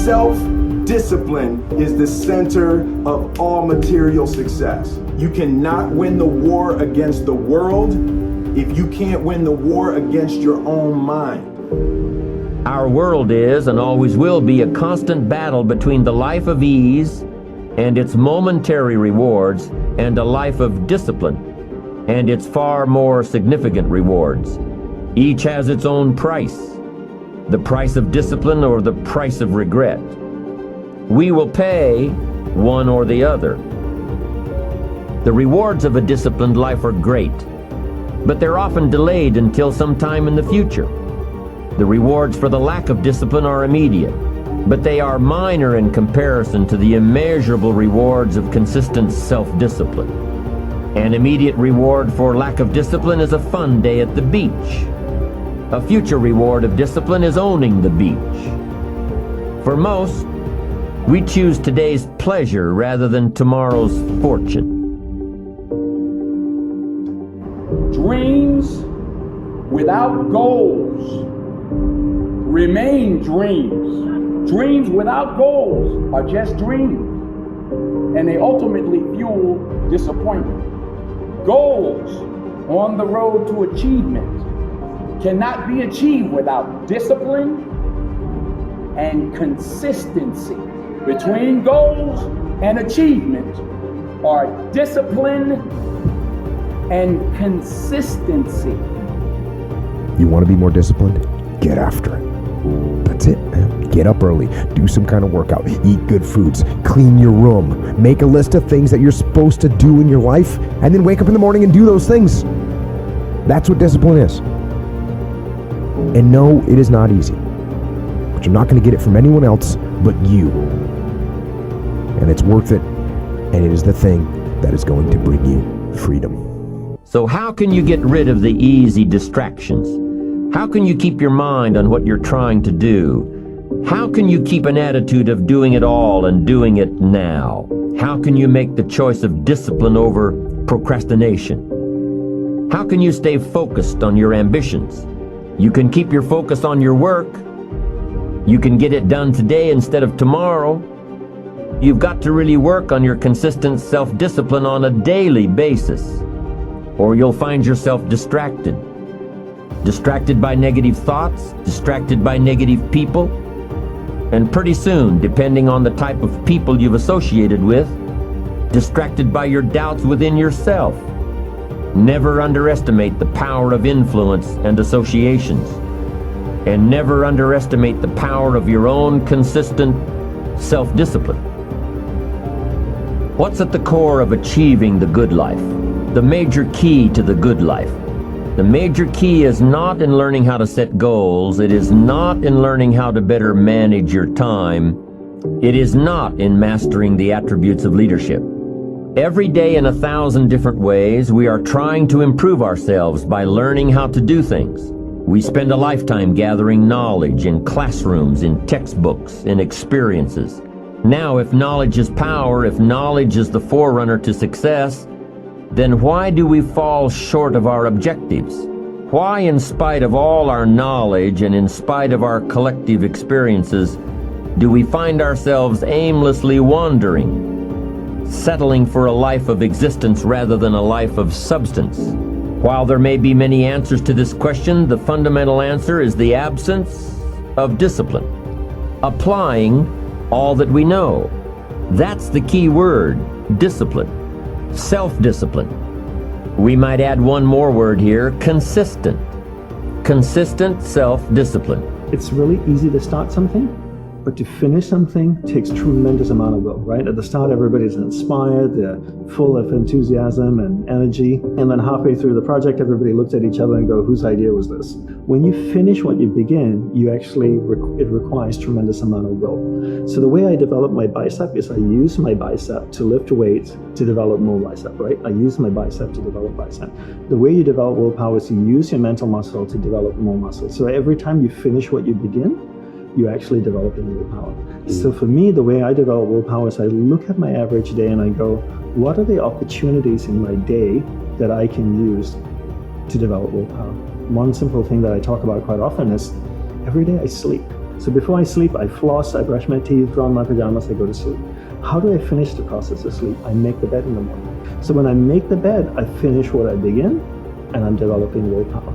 Self-discipline is the center of all material success. You cannot win the war against the world if you can't win the war against your own mind. Our world is and always will be a constant battle between the life of ease and its momentary rewards and a life of discipline and its far more significant rewards. Each has its own price, the price of discipline or the price of regret. We will pay one or the other. The rewards of a disciplined life are great, but they're often delayed until some time in the future. The rewards for the lack of discipline are immediate, but they are minor in comparison to the immeasurable rewards of consistent self-discipline. An immediate reward for lack of discipline is a fun day at the beach. A future reward of discipline is owning the beach. For most, we choose today's pleasure rather than tomorrow's fortune. Dreams without goals remain dreams. Dreams without goals are just dreams, and they ultimately fuel disappointment. Goals on the road to achievement cannot be achieved without discipline and consistency. Between goals and achievement are discipline and consistency. You want to be more disciplined? Get after it. That's it, man. Get up early, do some kind of workout, eat good foods, clean your room, make a list of things that you're supposed to do in your life, and then wake up in the morning and do those things. That's what discipline is. And no, it is not easy. But you're not going to get it from anyone else but you. And it's worth it, and it is the thing that is going to bring you freedom. So how can you get rid of the easy distractions? How can you keep your mind on what you're trying to do? How can you keep an attitude of doing it all and doing it now? How can you make the choice of discipline over procrastination? How can you stay focused on your ambitions? You can keep your focus on your work. You can get it done today instead of tomorrow. You've got to really work on your consistent self-discipline on a daily basis, or you'll find yourself distracted. Distracted by negative thoughts, distracted by negative people, and pretty soon, depending on the type of people you've associated with, distracted by your doubts within yourself. Never underestimate the power of influence and associations, and never underestimate the power of your own consistent self-discipline. What's at the core of achieving the good life? The major key to the good life. The major key is not in learning how to set goals. It is not in learning how to better manage your time. It is not in mastering the attributes of leadership. Every day in 1,000 different ways, we are trying to improve ourselves by learning how to do things. We spend a lifetime gathering knowledge in classrooms, in textbooks, in experiences. Now, if knowledge is power, if knowledge is the forerunner to success, then why do we fall short of our objectives? Why, in spite of all our knowledge and in spite of our collective experiences, do we find ourselves aimlessly wandering, settling for a life of existence rather than a life of substance? While there may be many answers to this question, the fundamental answer is the absence of discipline. Applying all that we know. That's the key word, discipline. Self-discipline. We might add one more word here, consistent. Consistent self-discipline. It's really easy to start something, but to finish something takes tremendous amount of will, right? At the start, everybody's inspired, they're full of enthusiasm and energy, and then halfway through the project, everybody looks at each other and go, whose idea was this? When you finish what you begin, it requires tremendous amount of will. So the way I develop my bicep is I use my bicep to lift weights to develop more bicep, right? I use my bicep to develop bicep. The way you develop willpower is you use your mental muscle to develop more muscle. So every time you finish what you begin, you actually develop your willpower. So for me, the way I develop willpower is I look at my average day and I go, what are the opportunities in my day that I can use to develop willpower? One simple thing that I talk about quite often is every day I sleep. So before I sleep, I floss, I brush my teeth, throw on my pajamas, I go to sleep. How do I finish the process of sleep? I make the bed in the morning. So when I make the bed, I finish what I begin, and I'm developing willpower.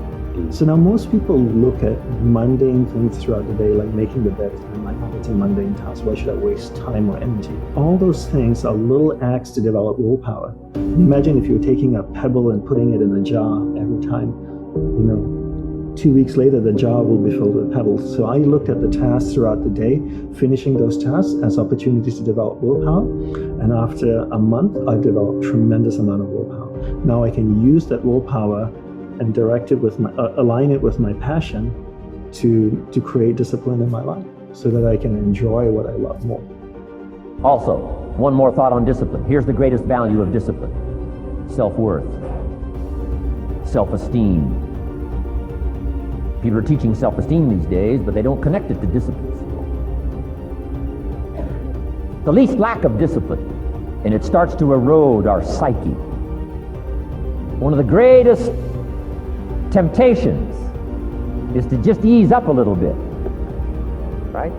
So now most people look at mundane things throughout the day, like making the bed, and I'm like, oh, it's a mundane task. Why should I waste time or energy? All those things are little acts to develop willpower. Imagine if you're taking a pebble and putting it in a jar every time, 2 weeks later, the jar will be filled with pebbles. So I looked at the tasks throughout the day, finishing those tasks as opportunities to develop willpower. And after a month, I've developed a tremendous amount of willpower. Now I can use that willpower and direct it with align it with my passion to create discipline in my life so that I can enjoy what I love more. Also, one more thought on discipline. Here's the greatest value of discipline: self-worth, self-esteem. People are teaching self-esteem these days, but they don't connect it to discipline. The least lack of discipline, and it starts to erode our psyche. One of the greatest temptations is to just ease up a little bit, right?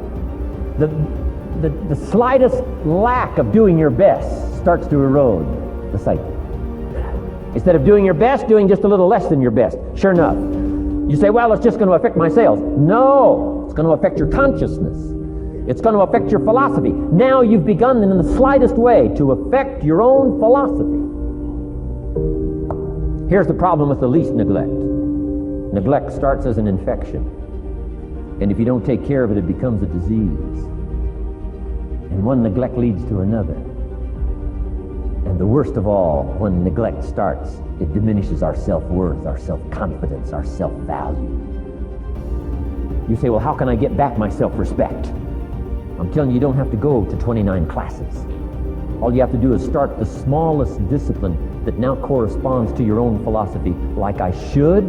The slightest lack of doing your best starts to erode the psyche. Instead of doing your best, doing just a little less than your best. Sure enough, you say, well, it's just going to affect my sales. No, it's going to affect your consciousness. It's going to affect your philosophy. Now you've begun in the slightest way to affect your own philosophy. Here's the problem with the least neglect. Neglect starts as an infection. And if you don't take care of it, it becomes a disease. And one neglect leads to another. And the worst of all, when neglect starts, it diminishes our self-worth, our self-confidence, our self-value. You say, well, how can I get back my self-respect? I'm telling you, you don't have to go to 29 classes. All you have to do is start the smallest discipline that now corresponds to your own philosophy, like I should,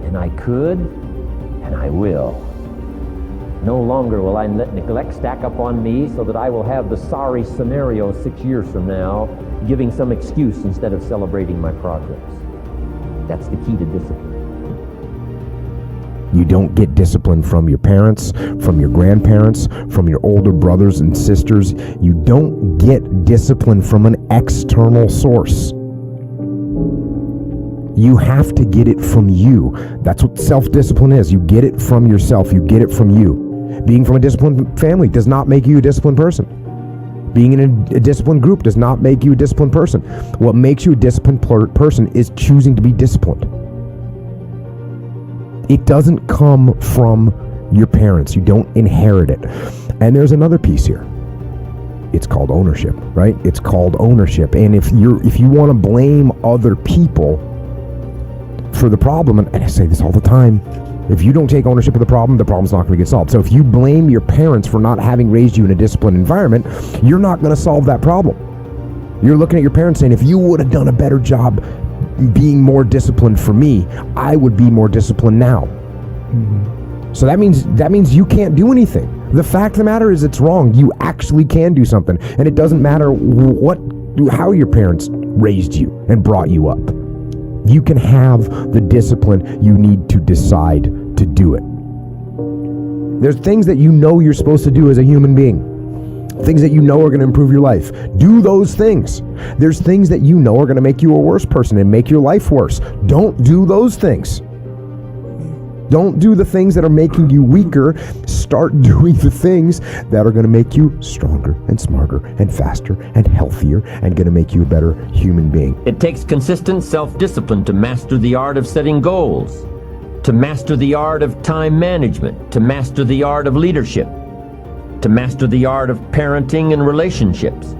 and I could, and I will. No longer will I let neglect stack up on me so that I will have the sorry scenario 6 years from now, giving some excuse instead of celebrating my progress. That's the key to discipline. You don't get discipline from your parents, from your grandparents, from your older brothers and sisters. You don't get discipline from an external source. You have to get it from you. That's what self-discipline is. You get it from yourself. You get it from you. Being from a disciplined family does not make you a disciplined person. Being in a disciplined group does not make you a disciplined person. What makes you a disciplined person is choosing to be disciplined. It doesn't come from your parents. You don't inherit it. And there's another piece here. It's called ownership, right? It's called ownership. And if you want to blame other people for the problem, and I say this all the time, if you don't take ownership of the problem's not going to get solved. So if you blame your parents for not having raised you in a disciplined environment, you're not going to solve that problem. You're looking at your parents saying, if you would have done a better job being more disciplined for me, I would be more disciplined now. So that means you can't do anything. The fact of the matter is it's wrong. You actually can do something. And it doesn't matter how your parents raised you and brought you up. You can have the discipline you need to decide to do it. There's things that you know you're supposed to do as a human being. Things that you know are going to improve your life. Do those things. There's things that you know are going to make you a worse person and make your life worse. Don't do those things. Don't do the things that are making you weaker. Start doing the things that are going to make you stronger and smarter and faster and healthier and going to make you a better human being. It takes consistent self-discipline to master the art of setting goals, to master the art of time management, to master the art of leadership, to master the art of parenting and relationships.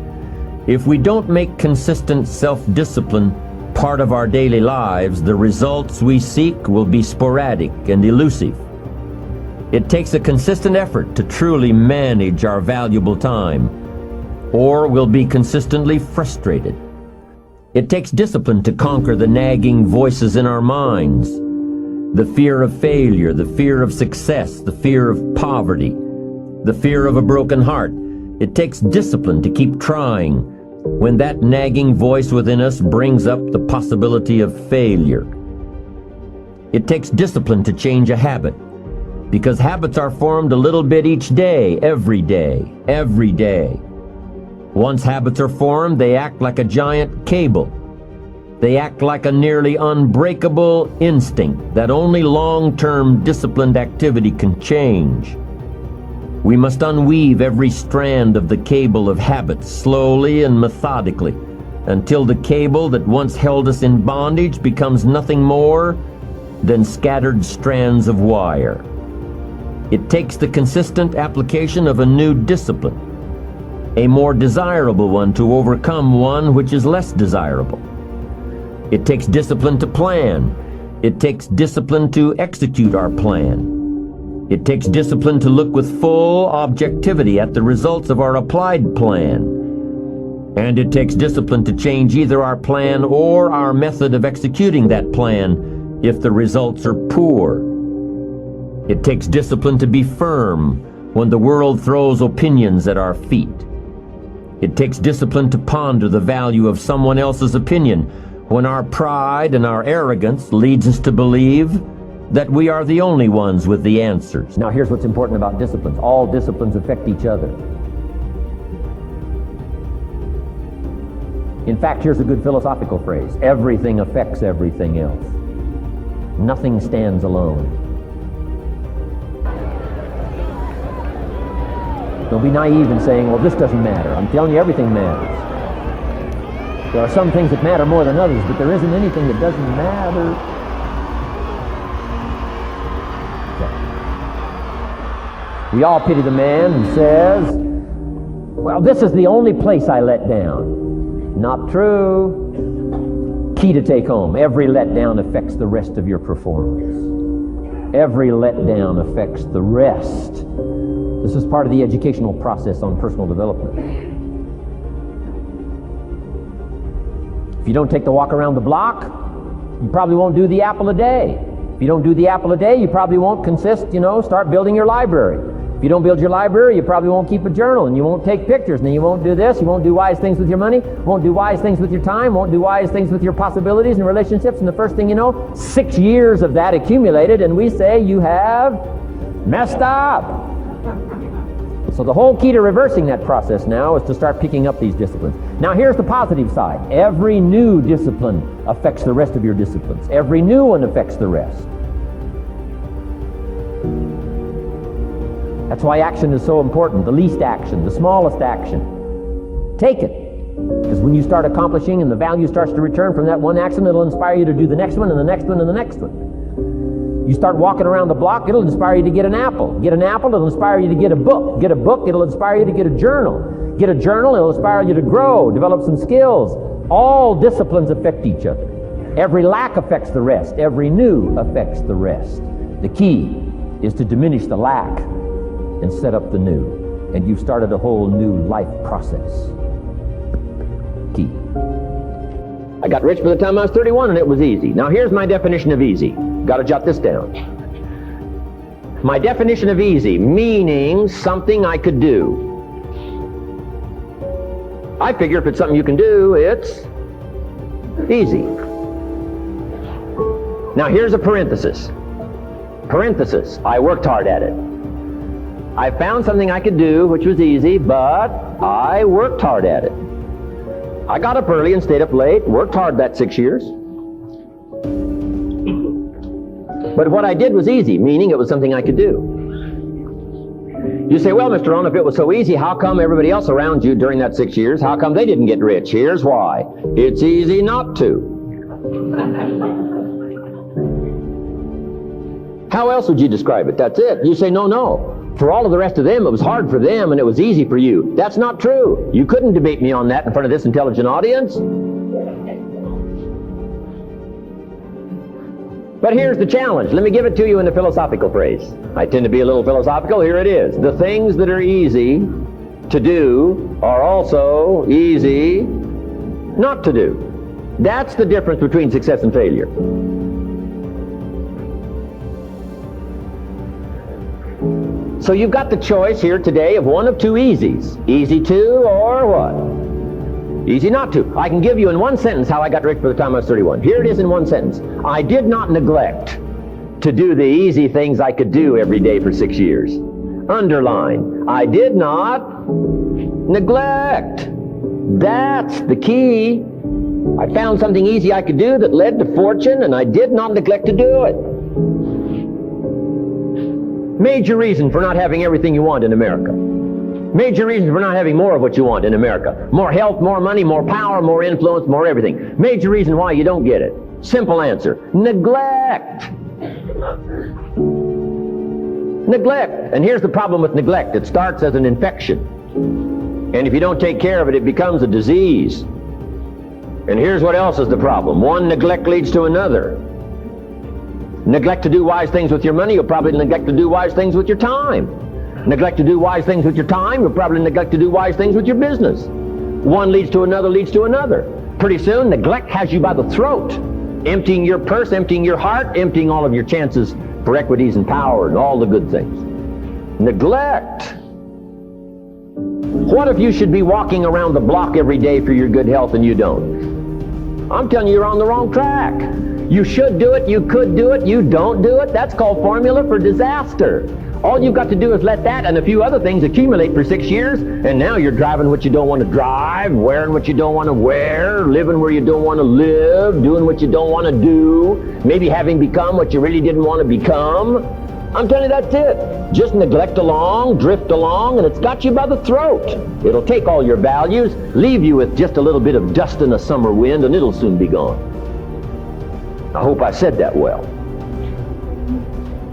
If we don't make consistent self-discipline part of our daily lives, the results we seek will be sporadic and elusive. It takes a consistent effort to truly manage our valuable time, or we'll be consistently frustrated. It takes discipline to conquer the nagging voices in our minds, the fear of failure, the fear of success, the fear of poverty, the fear of a broken heart. It takes discipline to keep trying when that nagging voice within us brings up the possibility of failure. It takes discipline to change a habit. Because habits are formed a little bit each day, every day, every day. Once habits are formed, they act like a giant cable. They act like a nearly unbreakable instinct that only long-term disciplined activity can change. We must unweave every strand of the cable of habits slowly and methodically until the cable that once held us in bondage becomes nothing more than scattered strands of wire. It takes the consistent application of a new discipline, a more desirable one to overcome one which is less desirable. It takes discipline to plan. It takes discipline to execute our plan. It takes discipline to look with full objectivity at the results of our applied plan. And it takes discipline to change either our plan or our method of executing that plan if the results are poor. It takes discipline to be firm when the world throws opinions at our feet. It takes discipline to ponder the value of someone else's opinion when our pride and our arrogance leads us to believe that we are the only ones with the answers. Now here's what's important about disciplines. All disciplines affect each other. In fact, here's a good philosophical phrase. Everything affects everything else. Nothing stands alone. Don't be naive in saying, well, this doesn't matter. I'm telling you, everything matters. There are some things that matter more than others, but there isn't anything that doesn't matter. Okay. We all pity the man who says, well, this is the only place I let down. Not true. Key to take home. Every letdown affects the rest of your performance. Every letdown affects the rest. This is part of the educational process on personal development. If you don't take the walk around the block, you probably won't do the apple a day. If you don't do the apple a day, you probably won't start building your library. If you don't build your library, you probably won't keep a journal, and you won't take pictures, and then you won't do this, you won't do wise things with your money, won't do wise things with your time, won't do wise things with your possibilities and relationships, and the first thing you know, 6 years of that accumulated, and we say you have messed up. So the whole key to reversing that process now is to start picking up these disciplines. Now here's the positive side. Every new discipline affects the rest of your disciplines. Every new one affects the rest. That's why action is so important. The least action, the smallest action. Take it. Because when you start accomplishing and the value starts to return from that one action, it'll inspire you to do the next one and the next one and the next one. You start walking around the block, it'll inspire you to get an apple. Get an apple, it'll inspire you to get a book. Get a book, it'll inspire you to get a journal. Get a journal, it'll inspire you to grow, develop some skills. All disciplines affect each other. Every lack affects the rest. Every new affects the rest. The key is to diminish the lack and set up the new. And you've started a whole new life process. Key. I got rich by the time I was 31 and it was easy. Now here's my definition of easy. Got to jot this down. My definition of easy, meaning something I could do. I figure if it's something you can do, it's easy. Now here's a parenthesis. Parenthesis, I worked hard at it. I found something I could do which was easy, but I worked hard at it. I got up early and stayed up late, worked hard that 6 years. But what I did was easy, meaning it was something I could do. You say, well, Mr. Rohn, if it was so easy, how come everybody else around you during that 6 years, how come they didn't get rich? Here's why. It's easy not to. How else would you describe it? That's it. You say, no. For all of the rest of them, it was hard for them and it was easy for you. That's not true. You couldn't debate me on that in front of this intelligent audience. But here's the challenge. Let me give it to you in a philosophical phrase. I tend to be a little philosophical. Here it is. The things that are easy to do are also easy not to do. That's the difference between success and failure. So you've got the choice here today of one of two easies. Easy to or what? Easy not to. I can give you in one sentence how I got rich by the time I was 31. Here it is in one sentence. I did not neglect to do the easy things I could do every day for 6 years. Underline, I did not neglect. That's the key. I found something easy I could do that led to fortune, and I did not neglect to do it. Major reason for not having everything you want in America. Major reason for not having more of what you want in America. More health, more money, more power, more influence, more everything. Major reason why you don't get it. Simple answer, neglect. Neglect. And here's the problem with neglect. It starts as an infection. And if you don't take care of it, it becomes a disease. And here's what else is the problem. One neglect leads to another. Neglect to do wise things with your money, you'll probably neglect to do wise things with your time. Neglect to do wise things with your time, you'll probably neglect to do wise things with your business. One leads to another, leads to another. Pretty soon, neglect has you by the throat, emptying your purse, emptying your heart, emptying all of your chances for equities and power and all the good things. Neglect. What if you should be walking around the block every day for your good health and you don't? I'm telling you, you're on the wrong track. You should do it, you could do it, you don't do it. That's called formula for disaster. All you've got to do is let that and a few other things accumulate for 6 years, and now you're driving what you don't want to drive, wearing what you don't want to wear, living where you don't want to live, doing what you don't want to do, maybe having become what you really didn't want to become. I'm telling you, that's it. Just neglect along, drift along, and it's got you by the throat. It'll take all your values, leave you with just a little bit of dust in a summer wind, and it'll soon be gone. I hope I said that well.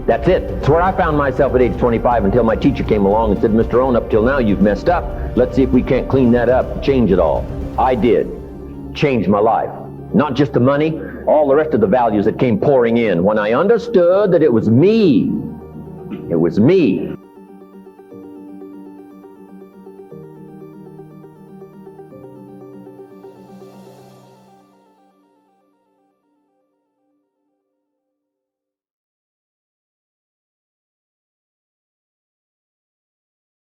That's it. It's where I found myself at age 25 until my teacher came along and said, Mr. Owen, up till now you've messed up. Let's see if we can't clean that up and change it all. I did. Changed my life. Not just the money, all the rest of the values that came pouring in when I understood that it was me. It was me.